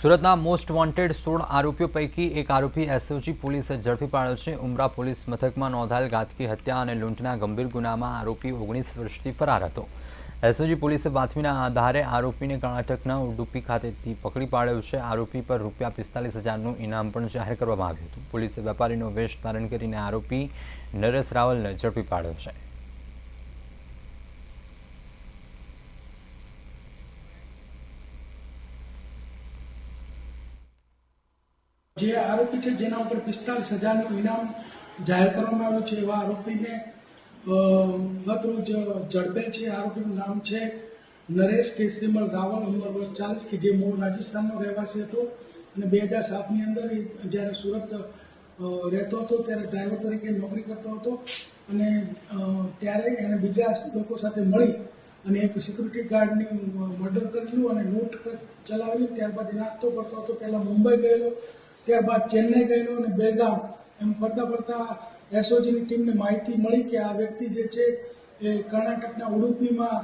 સુરતના most wanted 16 આરોપીઓ પૈકી એક આરોપી એસઓજી પોલીસે ઝડપી પાડ્યો છે। ઉમરા પોલીસ મથકમાં નોંધાયેલ ઘાતકી હત્યા અને લૂંટના ગંભીર ગુનામાં આરોપી 19 વર્ષથી ફરાર હતો। એસઓજી પોલીસે બાતમીના આધારે આરોપીને કર્ણાટકના ઉડુપી ખાતેથી પકડી પાડ્યો છે। આરોપી પર ₹45,000નું ઇનામ પણ જાહેર કરવામાં આવ્યું હતું। પોલીસે વેપારીનો વેશ ધારણ કરીને આરોપી નરેશ રાવલને ઝડપી પાડ્યો છે। જે આરોપી છે જેના ઉપર 45,000નું ઇનામ જાહેર કરવામાં આવ્યું છે એવા આરોપીને ગત રોજ ઝડપેલ છે। આરોપીનું નામ છે નરેશ કેસરીમલ રાવલ, ઉંમર વર્ષ 40, કે જે મૂળ રાજસ્થાનનો રહેવાસી હતો અને 2007ની અંદર જ્યારે સુરત રહેતો હતો ત્યારે ડ્રાઈવર તરીકે નોકરી કરતો હતો અને ત્યારે એને બીજા લોકો સાથે મળી અને એક સિક્યુરિટી ગાર્ડની મર્ડર કરેલું અને લૂંટ ચલાવેલી। ત્યારબાદ એ નાસ્તો કરતો હતો, પહેલાં મુંબઈ ગયેલો, ત્યારબાદ ચેન્નઈ ગયેલો અને બેલગામ એમ ફરતા ફરતા એસઓજીની ટીમને માહિતી મળી કે આ વ્યક્તિ જે છે એ કર્ણાટકના ઉડુપીમાં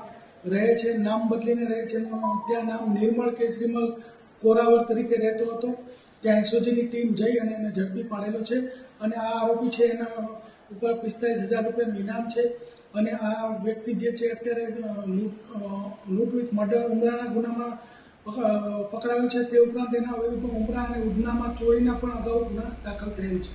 રહે છે, નામ બદલીને રહે છે। ત્યાં નામ નિર્મળ કેસરીમલ કોરાવર તરીકે રહેતો હતો। ત્યાં એસઓજીની ટીમ જઈ અને એને ઝડપી પાડેલો છે અને આ આરોપી છે એના ઉપર 45,000 રૂપિયાનું ઇનામ છે અને આ વ્યક્તિ જે છે અત્યારે લૂંટ વિથ મર્ડર ઉમરાના ગુનામાં પકડાયો છે। તે ઉપરાંત એના વિરુદ્ધ ઉમરા અને ઉધનામાં ચોરીના પણ અગાઉ ગુના દાખલ થયેલ છે।